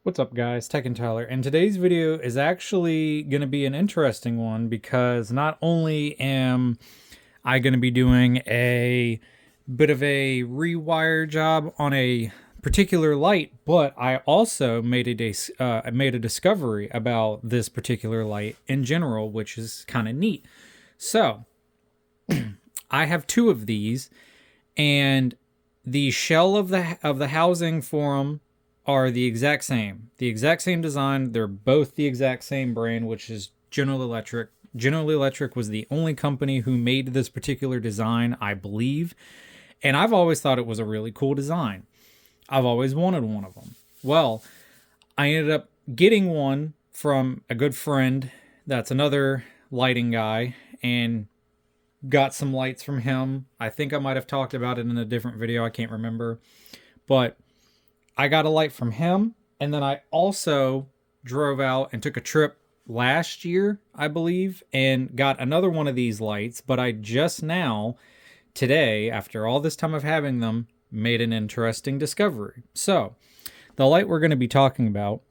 What's up guys, Tech and Tyler, and today's video is actually going to be an interesting one because not only am I going to be doing a bit of a rewire job on a particular light, but I also made a discovery about this particular light in general, which is kind of neat. So I have two of these, and the shell of the housing for them are the exact same design. They're both the exact same brand, which is General Electric. General Electric was the only company who made this particular design, I believe, and I've always thought it was a really cool design. I've always wanted one of them. Well, I ended up getting one from a good friend that's another lighting guy, and got some lights from him. I think I might have talked about it in a different video. I can't remember. But I got a light from him, and then I also drove out and took a trip last year, I believe, and got another one of these lights. But I just now, today, after all this time of having them, made an interesting discovery. So, the light we're going to be talking about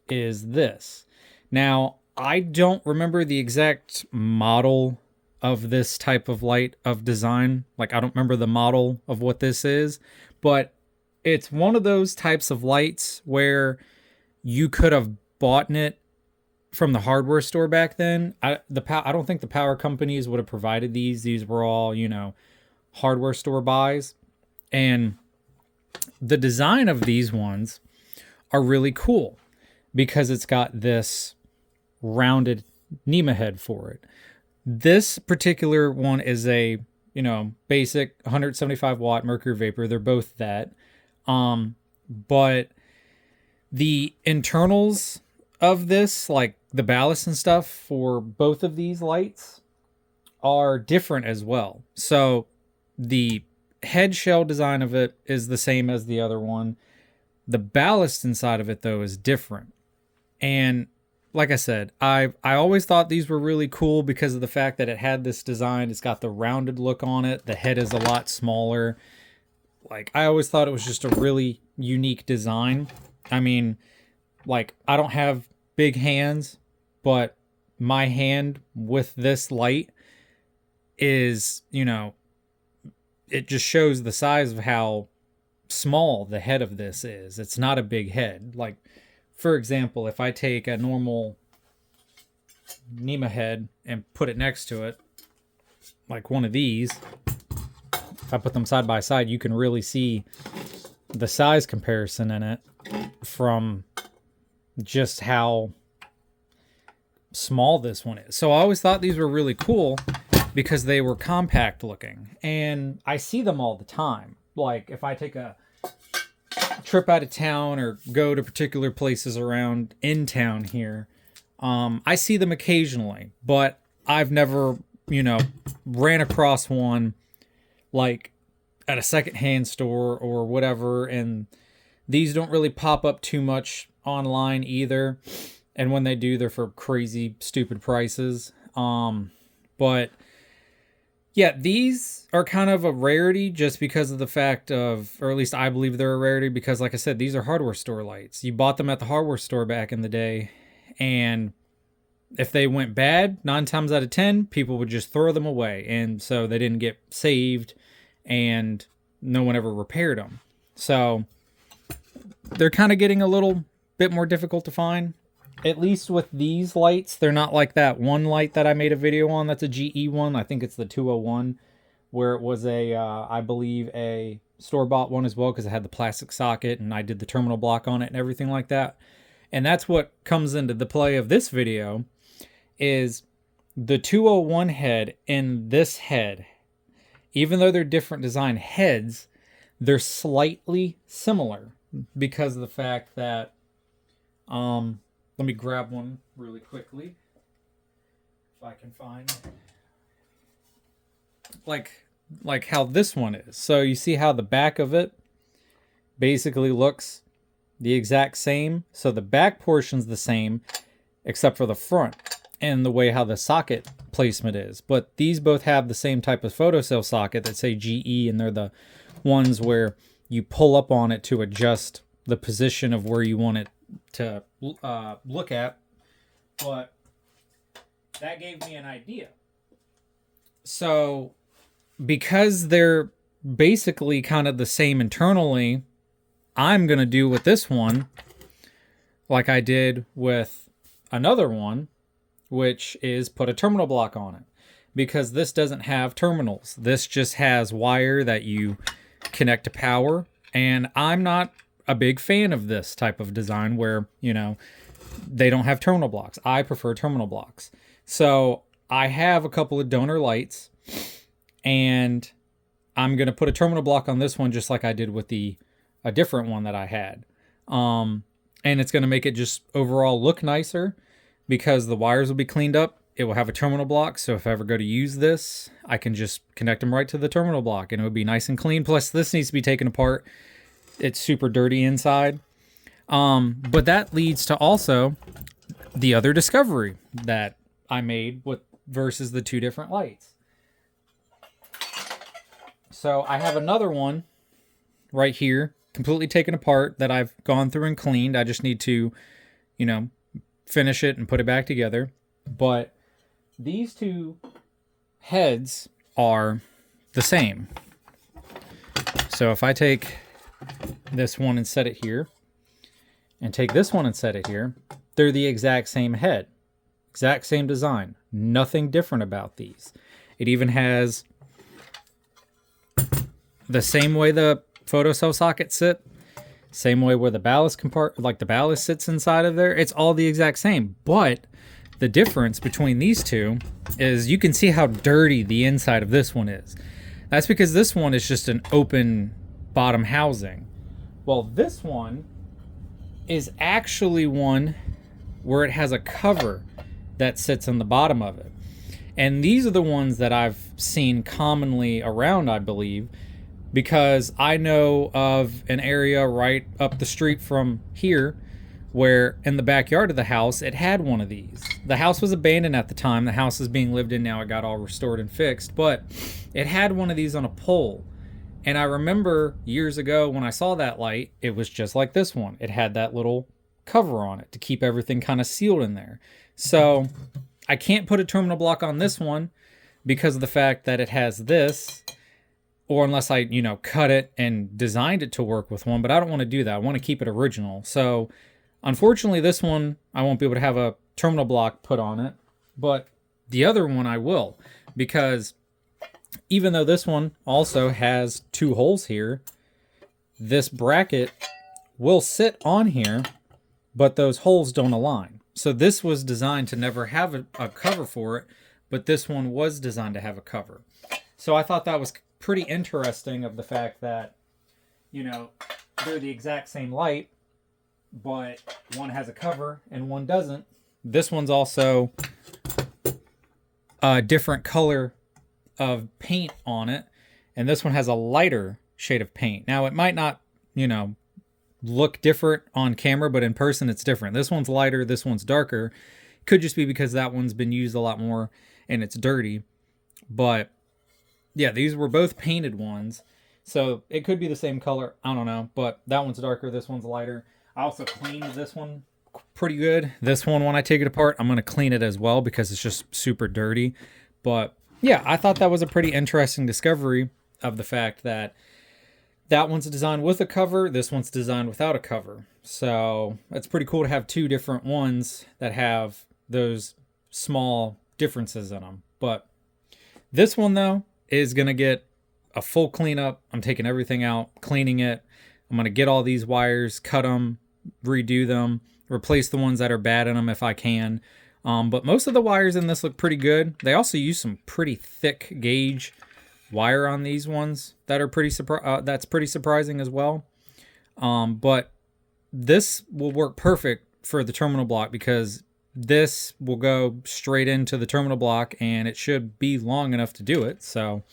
is this. Now, I don't remember the exact model of this type of light of design. Like, I don't remember the model of what this is, but it's one of those types of lights where you could have bought it from the hardware store back then. I don't think the power companies would have provided these. These were all, hardware store buys. And the design of these ones are really cool because it's got this rounded nema head for it. This particular one is a, basic 175 watt mercury vapor. They're both that. But the internals of this, like the ballast and stuff for both of these lights, are different as well. So the head shell design of it is the same as the other one. The ballast inside of it, though, is different. And like I said, I always thought these were really cool because of the fact that it had this design. It's got the rounded look on it. The head is a lot smaller. Like, I always thought it was just a really unique design. I mean, like, I don't have big hands, but my hand with this light is, it just shows the size of how small the head of this is. It's not a big head. Like, for example, if I take a normal nema head and put it next to it, like one of these, if I put them side by side, you can really see the size comparison in it from just how small this one is. So I always thought these were really cool because they were compact looking, and I see them all the time. Like, if I take a trip out of town or go to particular places around in town here, I see them occasionally, but I've never, ran across one like at a secondhand store or whatever. And these don't really pop up too much online either. And when they do, they're for crazy, stupid prices. But yeah, these are kind of a rarity just because of the fact of, or at least I believe they're a rarity because, like I said, these are hardware store lights. You bought them at the hardware store back in the day, and if they went bad, 9 times out of 10, people would just throw them away. And so they didn't get saved, and no one ever repaired them. So they're kind of getting a little bit more difficult to find. At least with these lights, they're not like that one light that I made a video on. That's a GE one. I think it's the 201, where it was a, I believe, a store-bought one as well because it had the plastic socket, and I did the terminal block on it and everything like that. And that's what comes into the play of this video is the 201 head and this head. Even though they're different design heads, they're slightly similar because of the fact that, let me grab one really quickly, if I can find, like how this one is. So you see how the back of it basically looks the exact same. So the back portion's the same, except for the front and the way how the socket placement is. But these both have the same type of photocell socket that say GE, and they're the ones where you pull up on it to adjust the position of where you want it to look at, but that gave me an idea. So because they're basically kind of the same internally, I'm going to do with this one like I did with another one, which is put a terminal block on it. Because this doesn't have terminals. This just has wire that you connect to power. And I'm not a big fan of this type of design where, you know, they don't have terminal blocks. I prefer terminal blocks. So I have a couple of donor lights, and I'm going to put a terminal block on this one just like I did with a different one that I had. And it's going to make it just overall look nicer because the wires will be cleaned up. It will have a terminal block, so if I ever go to use this, I can just connect them right to the terminal block, and it would be nice and clean. Plus, this needs to be taken apart. It's super dirty inside. But that leads to also the other discovery that I made with versus the two different lights. So I have another one right here, completely taken apart, that I've gone through and cleaned. I just need to, you know, finish it and put it back together. But these two heads are the same. So if I take this one and set it here, and take this one and set it here, they're the exact same head. Exact same design. Nothing different about these. It even has the same way the photocell sockets sit, same way where the ballast compartment, like the ballast sits inside of there. It's all the exact same. But the difference between these two is you can see how dirty the inside of this one is. That's because this one is just an open bottom housing. Well, this one is actually one where it has a cover that sits on the bottom of it. And these are the ones that I've seen commonly around, I believe, because I know of an area right up the street from here where in the backyard of the house, it had one of these. The house was abandoned at the time. The house is being lived in now. It got all restored and fixed, but it had one of these on a pole. And I remember years ago when I saw that light, it was just like this one. It had that little cover on it to keep everything kind of sealed in there. So I can't put a terminal block on this one because of the fact that it has this, or unless I, you know, cut it and designed it to work with one, but I don't want to do that. I want to keep it original. So unfortunately, this one, I won't be able to have a terminal block put on it, but the other one I will, because even though this one also has two holes here, this bracket will sit on here, but those holes don't align. So this was designed to never have a cover for it, but this one was designed to have a cover. So I thought that was pretty interesting of the fact that, you know, they're the exact same light, but one has a cover and one doesn't. This one's also a different color of paint on it, and this one has a lighter shade of paint. Now, it might not, you know, look different on camera, but in person it's different. This one's lighter, this one's darker. Could just be because that one's been used a lot more and it's dirty. But yeah, these were both painted ones, so it could be the same color. I don't know, but that one's darker, this one's lighter. I also cleaned this one pretty good. This one, when I take it apart, I'm going to clean it as well because it's just super dirty. But yeah, I thought that was a pretty interesting discovery of the fact that that one's designed with a cover, this one's designed without a cover. So it's pretty cool to have two different ones that have those small differences in them. But this one, though, is going to get a full cleanup. I'm taking everything out, cleaning it. I'm going to get all these wires, cut them, redo them, replace the ones that are bad in them if I can. But most of the wires in this look pretty good. They also use some pretty thick gauge wire on these ones that are that's pretty surprising as well. But this will work perfect for the terminal block because this will go straight into the terminal block and it should be long enough to do it. So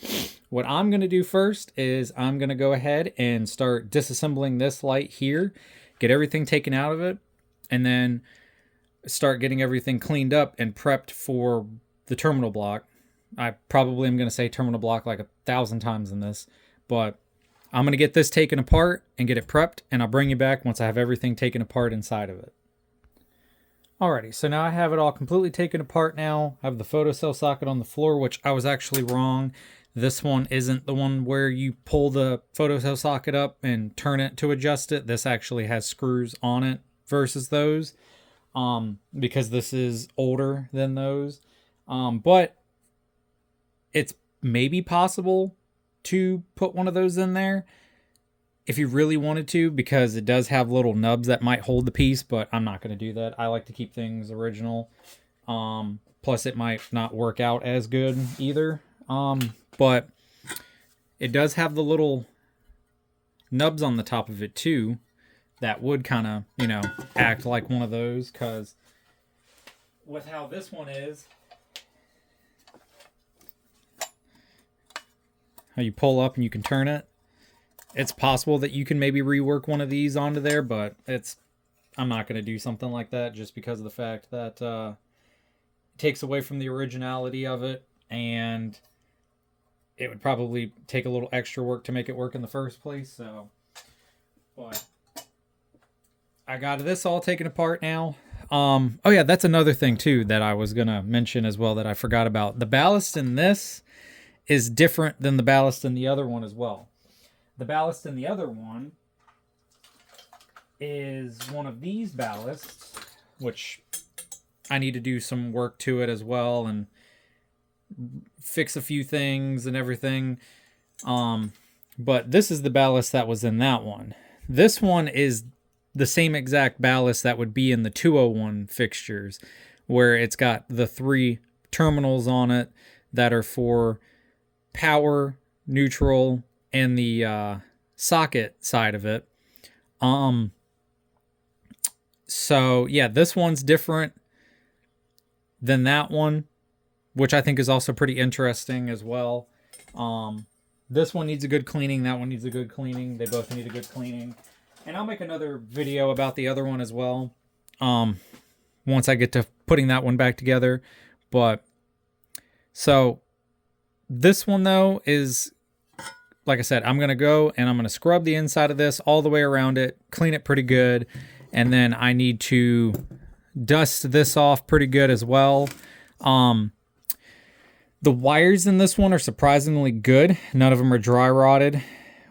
what I'm going to do first is I'm going to go ahead and start disassembling this light here, get everything taken out of it, and then start getting everything cleaned up and prepped for the terminal block. I probably am going to say terminal block like 1,000 times in this, but I'm going to get this taken apart and get it prepped, and I'll bring you back once I have everything taken apart inside of it. Alrighty, so now I have it all completely taken apart now. I have the photocell socket on the floor, which I was actually wrong. This one isn't the one where you pull the photocell socket up and turn it to adjust it. This actually has screws on it versus those, because this is older than those. But it's maybe possible to put one of those in there if you really wanted to, because it does have little nubs that might hold the piece, but I'm not going to do that. I like to keep things original. Plus it might not work out as good either. But it does have the little nubs on the top of it too that would kind of, you know, act like one of those, because with how this one is, how you pull up and you can turn it, it's possible that you can maybe rework one of these onto there, but I'm not going to do something like that just because of the fact that it takes away from the originality of it, and it would probably take a little extra work to make it work in the first place. So, but I got this all taken apart now. Oh yeah, that's another thing too that I was going to mention as well that I forgot about. The ballast in this is different than the ballast in the other one as well. The ballast in the other one is one of these ballasts, which I need to do some work to it as well and fix a few things and everything. But this is the ballast that was in that one. This one is the same exact ballast that would be in the 201 fixtures, where it's got the 3 terminals on it that are for power, neutral, and the socket side of it. So yeah, this one's different than that one, which I think is also pretty interesting as well. This one needs a good cleaning. That one needs a good cleaning. They both need a good cleaning. And I'll make another video about the other one as well, once I get to putting that one back together. But so this one though is, like I said, I'm going to go and I'm going to scrub the inside of this all the way around it, clean it pretty good, and then I need to dust this off pretty good as well. The wires in this one are surprisingly good. None of them are dry rotted,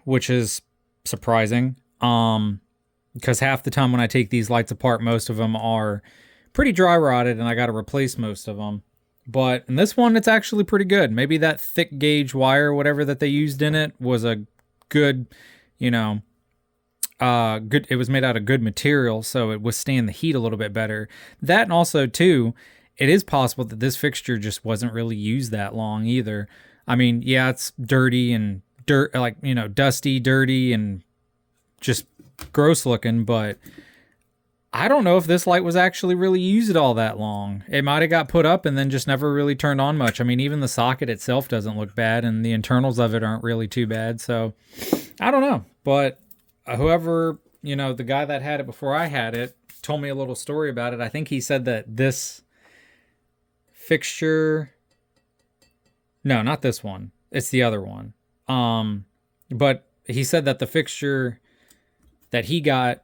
which is surprising, because half the time when I take these lights apart, most of them are pretty dry rotted and I got to replace most of them. But in this one, it's actually pretty good. Maybe that thick gauge wire, whatever that they used in it, was a good, you know, good. It was made out of good material, so it withstand the heat a little bit better. That, and also too, it is possible that this fixture just wasn't really used that long either. I mean, yeah, it's dirty and like, you know, dusty, dirty, and just gross looking, but I don't know if this light was actually really used all that long. It might have got put up and then just never really turned on much. I mean, even the socket itself doesn't look bad, and the internals of it aren't really too bad. So I don't know. But whoever, you know, the guy that had it before I had it told me a little story about it. I think he said that this fixture, no, not this one. It's the other one. But he said that the fixture that he got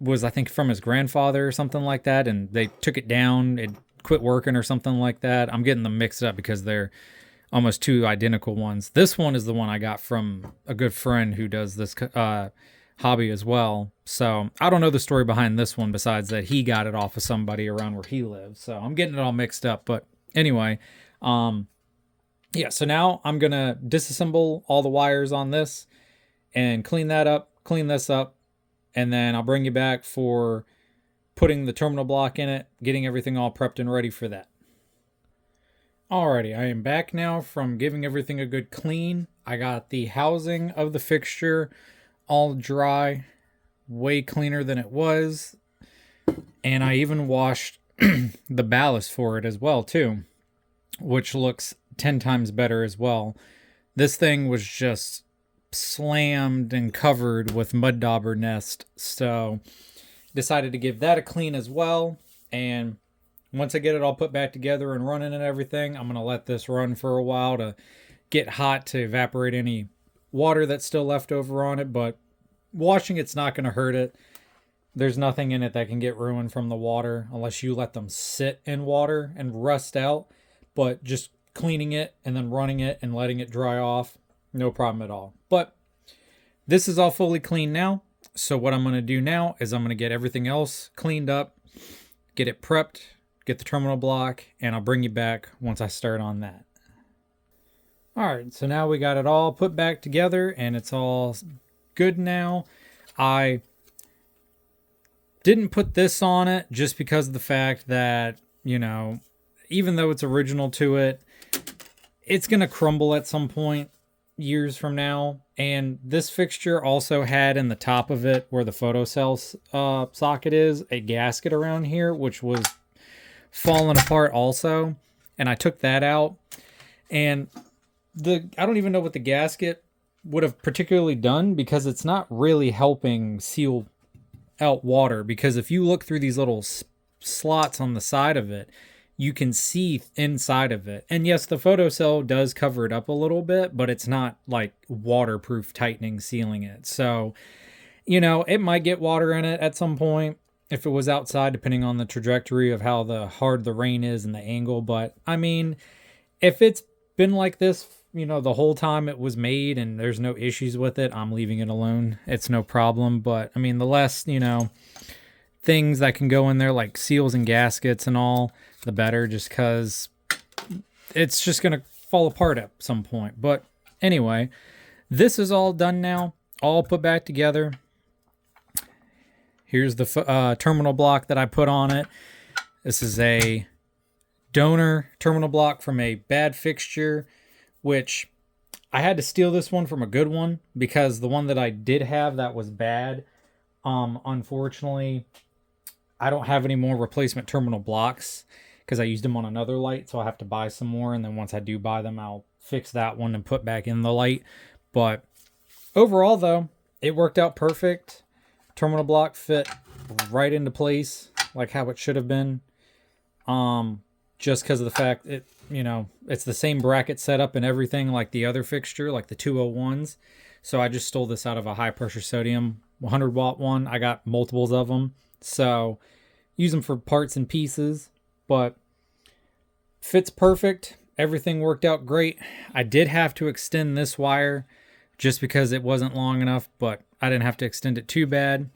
was, I think, from his grandfather or something like that, and they took it down, it quit working or something like that. I'm getting them mixed up because they're almost 2 identical ones. This one is the one I got from a good friend who does this hobby as well. So I don't know the story behind this one besides that he got it off of somebody around where he lives. So I'm getting it all mixed up. But anyway, yeah, so now I'm going to disassemble all the wires on this and clean that up, clean this up, and then I'll bring you back for putting the terminal block in it, getting everything all prepped and ready for that. Alrighty, I am back now from giving everything a good clean. I got the housing of the fixture all dry, way cleaner than it was. And I even washed the ballast for it as well too, which looks 10 times better as well. This thing was just slammed and covered with mud dauber nest, so decided to give that a clean as well. And once I get it all put back together and running and everything, I'm going to let this run for a while to get hot to evaporate any water that's still left over on it, but washing it's not going to hurt it. There's nothing in it that can get ruined from the water unless you let them sit in water and rust out. But just cleaning it and then running it and letting it dry off, no problem at all. But this is all fully clean now. So what I'm going to do now is I'm going to get everything else cleaned up, get it prepped, get the terminal block, and I'll bring you back once I start on that. All right, so now we got it all put back together and it's all good now. I didn't put this on it just because of the fact that, you know, even though it's original to it, it's going to crumble at some point years from now. And this fixture also had in the top of it where the photocell socket is a gasket around here, which was falling apart also. And I took that out. And I don't even know what the gasket would have particularly done because it's not really helping seal out water. Because if you look through these little slots on the side of it, you can see inside of it. And yes, the photocell does cover it up a little bit, but it's not like waterproof tightening sealing it. So, you know, it might get water in it at some point if it was outside, depending on the trajectory of how hard the rain is and the angle. But I mean, if it's been like this, you know, the whole time it was made and there's no issues with it, I'm leaving it alone. It's no problem. But I mean, the less, you know, things that can go in there like seals and gaskets and all, the better, just because it's just going to fall apart at some point. But anyway, this is all done now, all put back together. Here's the terminal block that I put on it. This is a donor terminal block from a bad fixture, which I had to steal this one from a good one because the one that I did have that was bad, unfortunately, I don't have any more replacement terminal blocks because I used them on another light, so I'll have to buy some more. And then once I do buy them, I'll fix that one and put back in the light. But overall, though, it worked out perfect. Terminal block fit right into place like how it should have been. Just because of the fact it, you know, it's the same bracket setup and everything like the other fixture, like the 201s. So I just stole this out of a high pressure sodium 100 watt one. I got multiples of them. So use them for parts and pieces, but fits perfect. Everything worked out great. I did have to extend this wire just because it wasn't long enough, but I didn't have to extend it too bad.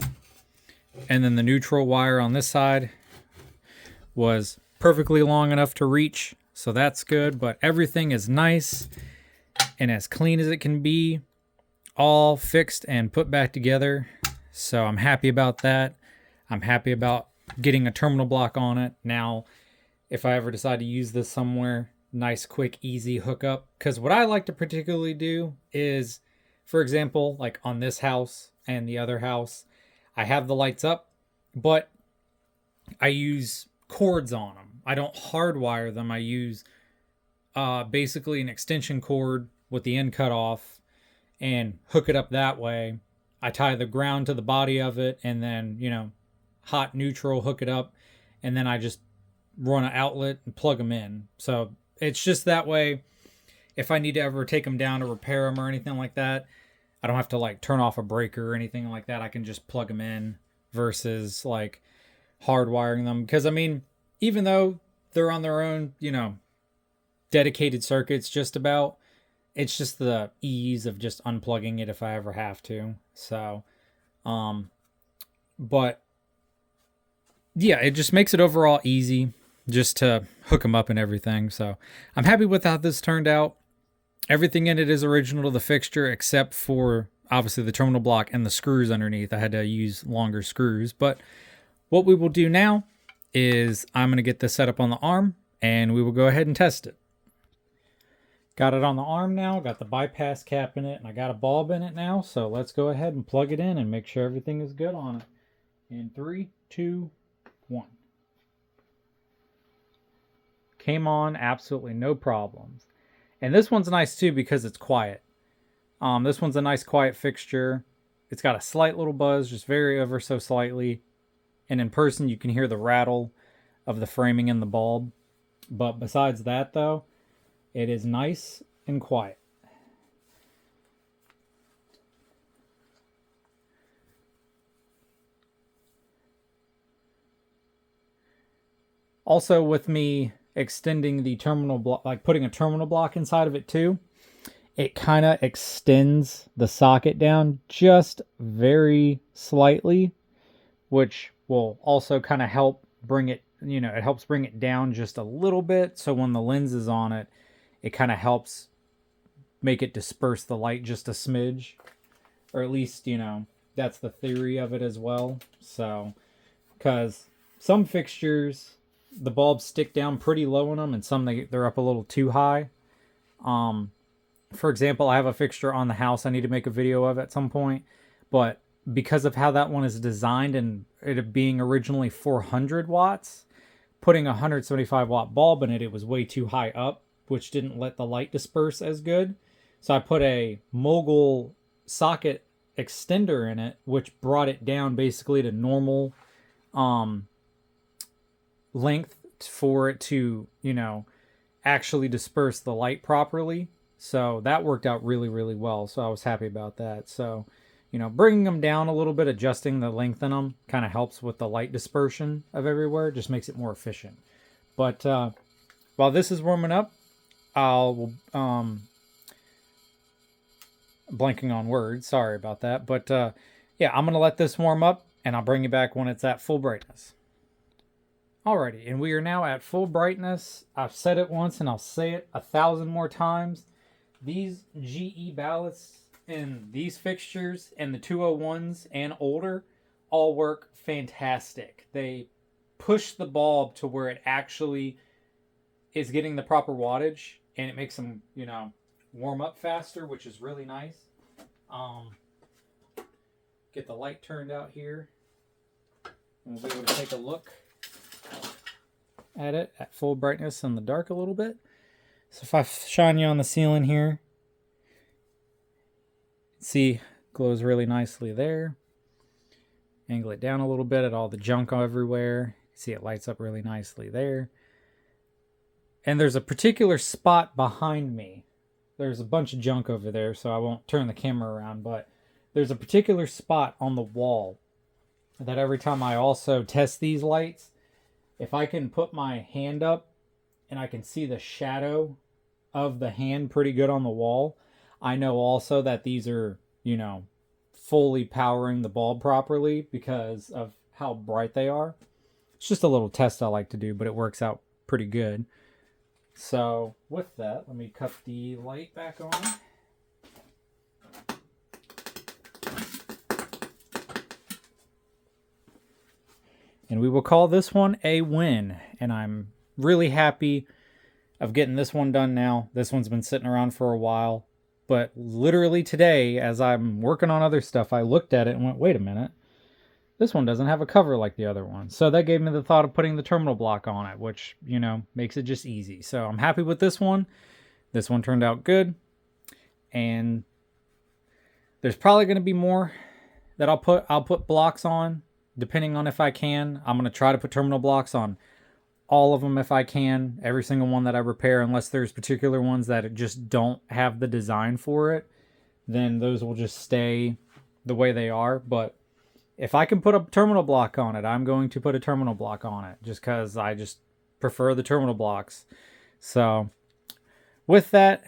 And then the neutral wire on this side was perfectly long enough to reach, so that's good. But everything is nice and as clean as it can be, all fixed and put back together. So I'm happy about that. I'm happy about getting a terminal block on it. Now, if I ever decide to use this somewhere, nice, quick, easy hookup. Because what I like to particularly do is, for example, like on this house and the other house, I have the lights up, but I use cords on them. I don't hardwire them. I use basically an extension cord with the end cut off and hook it up that way. I tie the ground to the body of it and then, you know, hot neutral, hook it up, and then I just run an outlet and plug them in. So it's just that way. If I need to ever take them down to repair them or anything like that, I don't have to like turn off a breaker or anything like that. I can just plug them in versus like hardwiring them. Because I mean, even though they're on their own, you know, dedicated circuits just about, it's just the ease of just unplugging it if I ever have to. So, but yeah, it just makes it overall easy just to hook them up and everything. So I'm happy with how this turned out. Everything in it is original to the fixture except for obviously the terminal block and the screws underneath. I had to use longer screws. But what we will do now is I'm going to get this set up on the arm and we will go ahead and test it. Got it on the arm now, got the bypass cap in it, and I got a bulb in it now. So let's go ahead and plug it in and make sure everything is good on it. In 3, 2, 1. Came on, absolutely no problems. And this one's nice too because it's quiet. This one's a nice quiet fixture. It's got a slight little buzz, just very ever so slightly. And in person you can hear the rattle of the framing in the bulb. But besides that though, it is nice and quiet. Also, with me extending the terminal block, like putting a terminal block inside of it too, it kind of extends the socket down just very slightly, which will also kind of help bring it, it helps bring it down just a little bit. So when the lens is on it, it kind of helps make it disperse the light just a smidge. Or at least, that's the theory of it as well. So, because some fixtures, the bulbs stick down pretty low in them, and some they're up a little too high. For example, I have a fixture on the house I need to make a video of at some point, but because of how that one is designed and it being originally 400 watts, putting a 175 watt bulb in it, it was way too high up, which didn't let the light disperse as good. So I put a mogul socket extender in it, which brought it down basically to normal length for it to, actually disperse the light properly. So that worked out really, really well. So I was happy about that. So, bringing them down a little bit, adjusting the length in them kind of helps with the light dispersion of everywhere. Just makes it more efficient. But while this is warming up, I'll blanking on words. Sorry about that. But yeah, I'm going to let this warm up and I'll bring you back when it's at full brightness. Alrighty, and we are now at full brightness. I've said it once and I'll say it 1,000 more times. These GE ballasts and these fixtures and the 201s and older all work fantastic. They push the bulb to where it actually is getting the proper wattage, and it makes them, warm up faster, which is really nice. Get the light turned out here, and we'll be able to take a look at it at full brightness in the dark a little bit. So if I shine you on the ceiling here, see, glows really nicely there. Angle it down a little bit at all the junk everywhere. See, it lights up really nicely there. And there's a particular spot behind me. There's a bunch of junk over there, so I won't turn the camera around, but there's a particular spot on the wall that every time I also test these lights, if I can put my hand up and I can see the shadow of the hand pretty good on the wall, I know also that these are, fully powering the bulb properly because of how bright they are. It's just a little test I like to do, but it works out pretty good. So with that, let me cut the light back on. And we will call this one a win. And I'm really happy of getting this one done now. This one's been sitting around for a while. But literally today, as I'm working on other stuff, I looked at it and went, wait a minute. This one doesn't have a cover like the other one. So that gave me the thought of putting the terminal block on it, which, makes it just easy. So I'm happy with this one. This one turned out good. And there's probably going to be more that I'll put blocks on, depending on if I can. I'm going to try to put terminal blocks on all of them if I can. Every single one that I repair, unless there's particular ones that just don't have the design for it, then those will just stay the way they are. But if I can put a terminal block on it, I'm going to put a terminal block on it, just because I just prefer the terminal blocks. So with that,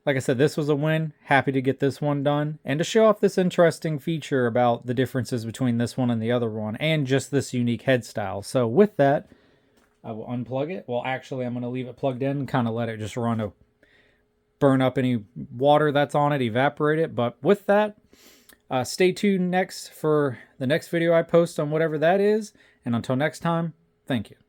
like I said, this was a win. Happy to get this one done and to show off this interesting feature about the differences between this one and the other one, and just this unique head style. So with that, I will unplug it. Well, actually, I'm going to leave it plugged in and kind of let it just run to burn up any water that's on it, evaporate it. But with that, stay tuned next for the next video I post on whatever that is. And until next time, thank you.